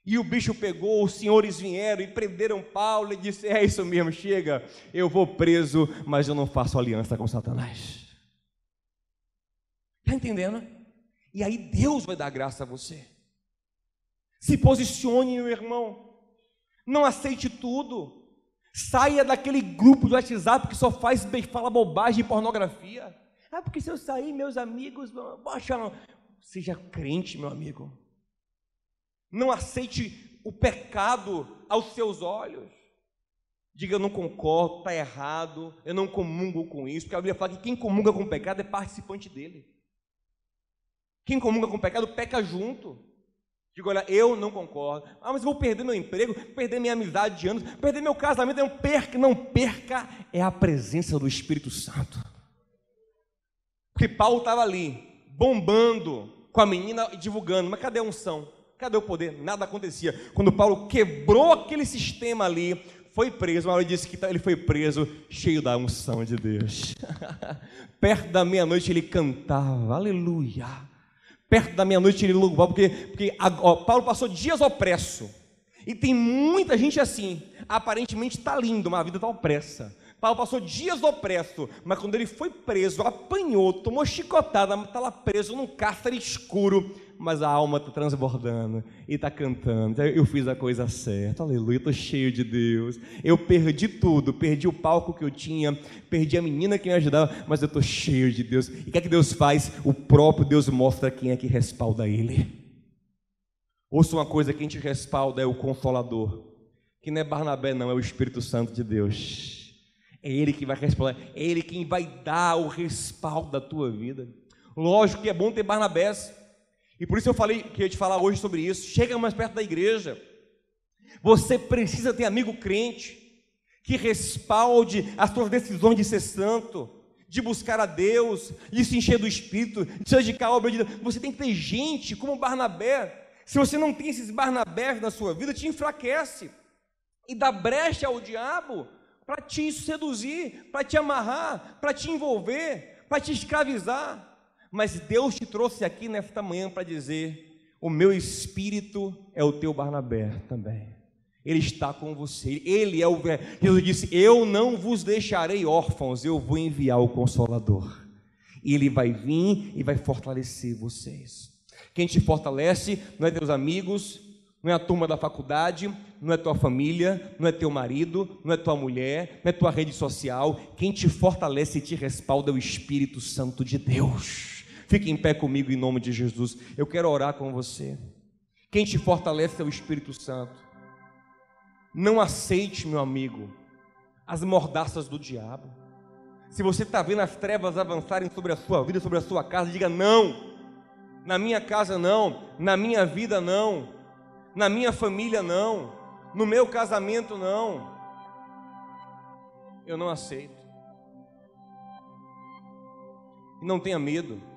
E o bicho pegou, os senhores vieram e prenderam Paulo e disse: é isso mesmo, chega, eu vou preso, mas eu não faço aliança com Satanás. Está entendendo? E aí Deus vai dar graça a você. Se posicione, meu irmão. Não aceite tudo. Saia daquele grupo de WhatsApp que só fala bobagem e pornografia. Ah, porque se eu sair, meus amigos vão achar. Seja crente, meu amigo. Não aceite o pecado aos seus olhos. Diga: eu não concordo, está errado, eu não comungo com isso. Porque a Bíblia fala que quem comunga com o pecado é participante dele. Quem comunga com o pecado peca junto. Digo: olha, eu não concordo. Ah, mas eu vou perder meu emprego, perder minha amizade de anos, perder meu casamento. Não perca é a presença do Espírito Santo. Porque Paulo estava ali, bombando com a menina e divulgando, mas cadê a unção? Cadê o poder? Nada acontecia. Quando Paulo quebrou aquele sistema ali, foi preso. Mas ele disse que ele foi preso cheio da unção de Deus. Perto da meia-noite ele cantava, aleluia. Perto da meia-noite ele louvava, porque Paulo passou dias opresso. E tem muita gente assim, aparentemente está lindo, mas a vida está opressa. Paulo passou dias opresso, mas quando ele foi preso, apanhou, tomou chicotada, está lá preso num cárcere escuro, mas a alma está transbordando e está cantando. Eu fiz a coisa certa, aleluia, estou cheio de Deus. Eu perdi tudo, perdi o palco que eu tinha, perdi a menina que me ajudava, mas eu estou cheio de Deus. E o que é que Deus faz? O próprio Deus mostra quem é que respalda Ele. Ouça uma coisa: quem te respalda é o Consolador, que não é Barnabé não, é o Espírito Santo de Deus. É Ele que vai respaldar, é Ele quem vai dar o respaldo da tua vida. Lógico que é bom ter Barnabés, e por isso eu falei que ia te falar hoje sobre isso. Chega mais perto da igreja. Você precisa ter amigo crente que respalde as suas decisões de ser santo, de buscar a Deus, de se encher do Espírito, de se dedicar à obra de Deus. Você tem que ter gente como Barnabé. Se você não tem esses Barnabés na sua vida, te enfraquece e dá brecha ao diabo para te seduzir, para te amarrar, para te envolver, para te escravizar. Mas Deus te trouxe aqui nesta manhã para dizer: o meu Espírito é o teu Barnabé também. Ele está com você. Ele é o... Jesus disse: eu não vos deixarei órfãos, eu vou enviar o Consolador. E Ele vai vir e vai fortalecer vocês. Quem te fortalece não é teus amigos, não é a turma da faculdade, não é tua família, não é teu marido, não é tua mulher, não é tua rede social. Quem te fortalece e te respalda é o Espírito Santo de Deus. Fique em pé comigo em nome de Jesus. Eu quero orar com você. Quem te fortalece é o Espírito Santo. Não aceite, meu amigo, as mordaças do diabo. Se você está vendo as trevas avançarem sobre a sua vida, sobre a sua casa, diga: não, na minha casa não, na minha vida não, na minha família não, no meu casamento não. Eu não aceito. E não tenha medo.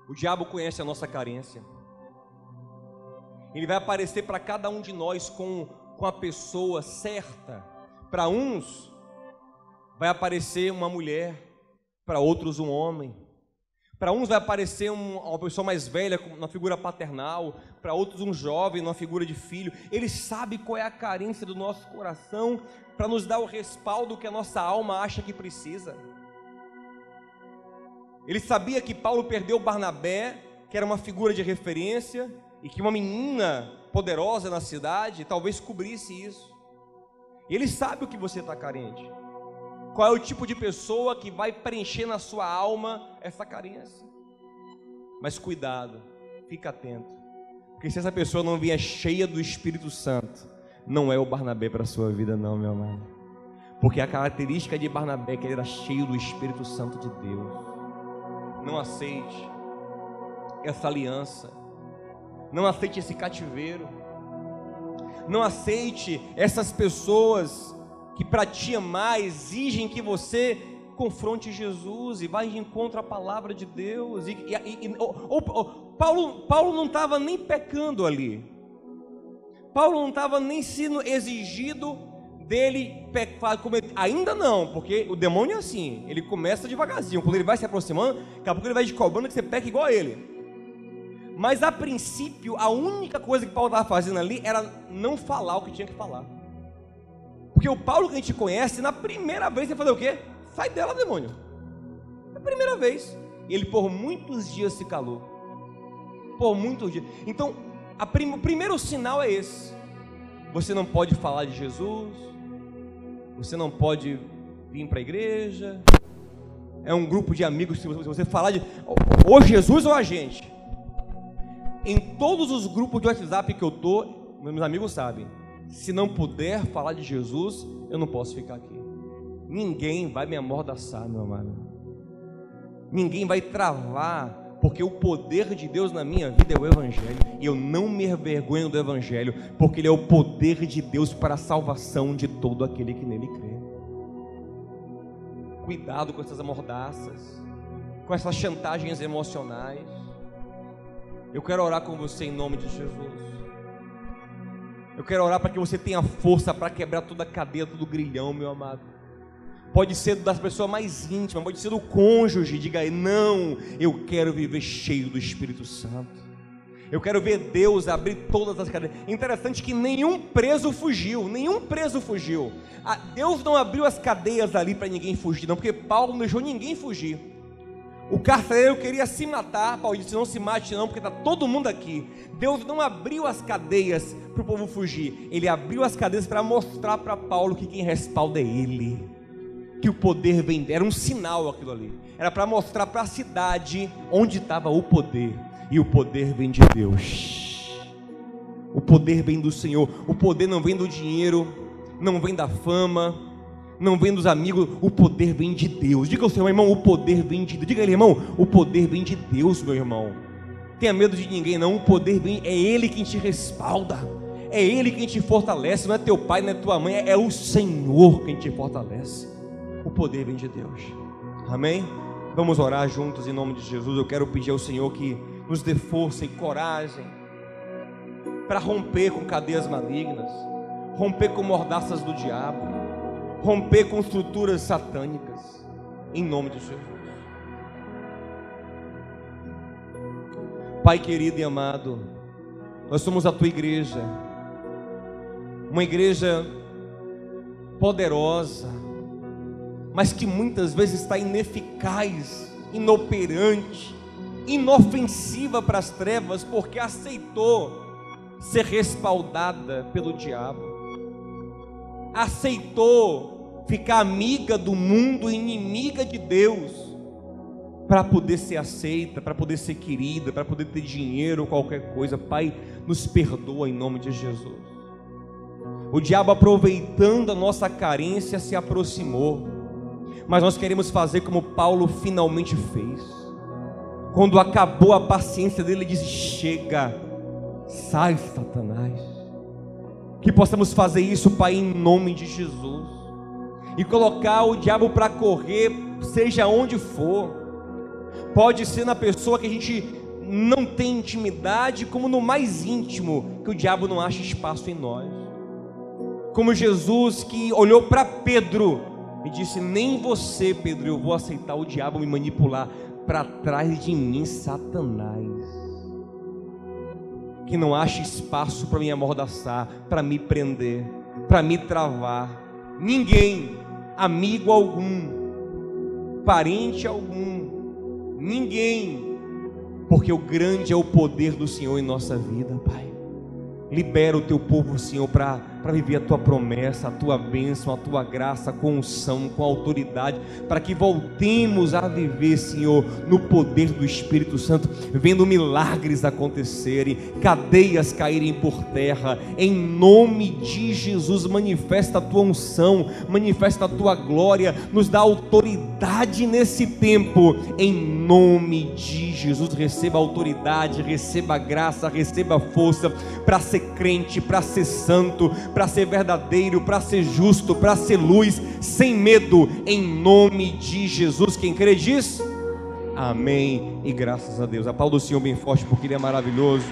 O diabo conhece a nossa carência. Ele vai aparecer para cada um de nós com a pessoa certa. Para uns vai aparecer uma mulher, para outros um homem. Para uns vai aparecer uma pessoa mais velha, na figura paternal, para outros um jovem, na figura de filho. Ele sabe qual é a carência do nosso coração, para nos dar o respaldo que a nossa alma acha que precisa. Ele sabia que Paulo perdeu Barnabé, que era uma figura de referência, e que uma menina poderosa na cidade talvez cobrisse isso. E ele sabe o que você está carente. Qual é o tipo de pessoa que vai preencher na sua alma essa carência? Mas cuidado, fica atento, porque se essa pessoa não vier cheia do Espírito Santo, não é o Barnabé para a sua vida não, meu amado. Porque a característica de Barnabé é que ele era cheio do Espírito Santo de Deus. Não aceite essa aliança, não aceite esse cativeiro, não aceite essas pessoas que para te amar exigem que você confronte Jesus e vá de encontro à palavra de Deus. Paulo não estava nem pecando ali, Paulo não estava nem sendo exigido dele ainda não, porque o demônio é assim, ele começa devagarzinho, quando ele vai se aproximando, daqui a pouco ele vai descobrindo que você peca igual a ele. Mas a princípio, a única coisa que Paulo estava fazendo ali era não falar o que tinha que falar. Porque o Paulo que a gente conhece, na primeira vez, ele falou o quê? Sai dela, demônio. Na primeira vez. Ele por muitos dias se calou. Por muitos dias. Então, o primeiro sinal é esse. Você não pode falar de Jesus. Você não pode vir para a igreja. É um grupo de amigos, se você falar de ou Jesus ou a gente. Em todos os grupos de WhatsApp que eu estou, meus amigos sabem, se não puder falar de Jesus, eu não posso ficar aqui. Ninguém vai me amordaçar, meu amado. Ninguém vai travar, porque o poder de Deus na minha vida é o Evangelho, e eu não me envergonho do Evangelho, porque ele é o poder de Deus para a salvação de todo aquele que nele crê. Cuidado com essas amordaças, com essas chantagens emocionais. Eu quero orar com você em nome de Jesus. Eu quero orar para que você tenha força para quebrar toda a cadeia, todo o grilhão, meu amado. Pode ser das pessoas mais íntimas, pode ser do cônjuge. Diga aí, não, eu quero viver cheio do Espírito Santo. Eu quero ver Deus abrir todas as cadeias. Interessante que nenhum preso fugiu. Deus não abriu as cadeias ali para ninguém fugir, não, porque Paulo não deixou ninguém fugir. O carcereiro queria se matar, Paulo disse, não se mate não, porque está todo mundo aqui. Deus não abriu as cadeias para o povo fugir, ele abriu as cadeias para mostrar para Paulo que quem respalda é ele, que o poder vem, era um sinal aquilo ali, era para mostrar para a cidade onde estava o poder, e o poder vem de Deus, o poder vem do Senhor, o poder não vem do dinheiro, não vem da fama, não vem dos amigos, o poder vem de Deus. Diga ao seu irmão, o poder vem de Deus. Diga a ele, irmão, o poder vem de Deus, meu irmão. Tenha medo de ninguém não, o poder vem, é Ele quem te respalda, é Ele quem te fortalece, não é teu pai, não é tua mãe, é o Senhor quem te fortalece. O poder vem de Deus, amém? Vamos orar juntos em nome de Jesus. Eu quero pedir ao Senhor que nos dê força e coragem para romper com cadeias malignas, romper com mordaças do diabo, romper com estruturas satânicas, em nome de Jesus. Pai querido e amado, nós somos a tua igreja, uma igreja poderosa, mas que muitas vezes está ineficaz, inoperante, inofensiva para as trevas, porque aceitou ser respaldada pelo diabo, aceitou ficar amiga do mundo, inimiga de Deus, para poder ser aceita, para poder ser querida, para poder ter dinheiro ou qualquer coisa. Pai, nos perdoa em nome de Jesus. O diabo, aproveitando a nossa carência, se aproximou, mas nós queremos fazer como Paulo finalmente fez. Quando acabou a paciência dele, ele disse: chega, sai, Satanás. Que possamos fazer isso, Pai, em nome de Jesus, e colocar o diabo para correr, seja onde for. Pode ser na pessoa que a gente não tem intimidade, como no mais íntimo, que o diabo não acha espaço em nós. Como Jesus, que olhou para Pedro e disse: nem você, Pedro, eu vou aceitar o diabo me manipular. Para trás de mim, Satanás. Que não ache espaço para me amordaçar, para me prender, para me travar. Ninguém, amigo algum, parente algum, ninguém, porque o grande é o poder do Senhor em nossa vida, Pai. Libera o teu povo, Senhor, para viver a tua promessa, a tua bênção, a tua graça, com unção, com autoridade, para que voltemos a viver, Senhor, no poder do Espírito Santo, vendo milagres acontecerem, cadeias caírem por terra. Em nome de Jesus, manifesta a tua unção, manifesta a tua glória, nos dá autoridade nesse tempo. Em nome de Jesus, receba autoridade, receba graça, receba força para ser crente, para ser santo, para ser verdadeiro, para ser justo, para ser luz, sem medo, em nome de Jesus. Quem crê diz amém e graças a Deus. Aplauda o Senhor bem forte, porque Ele é maravilhoso.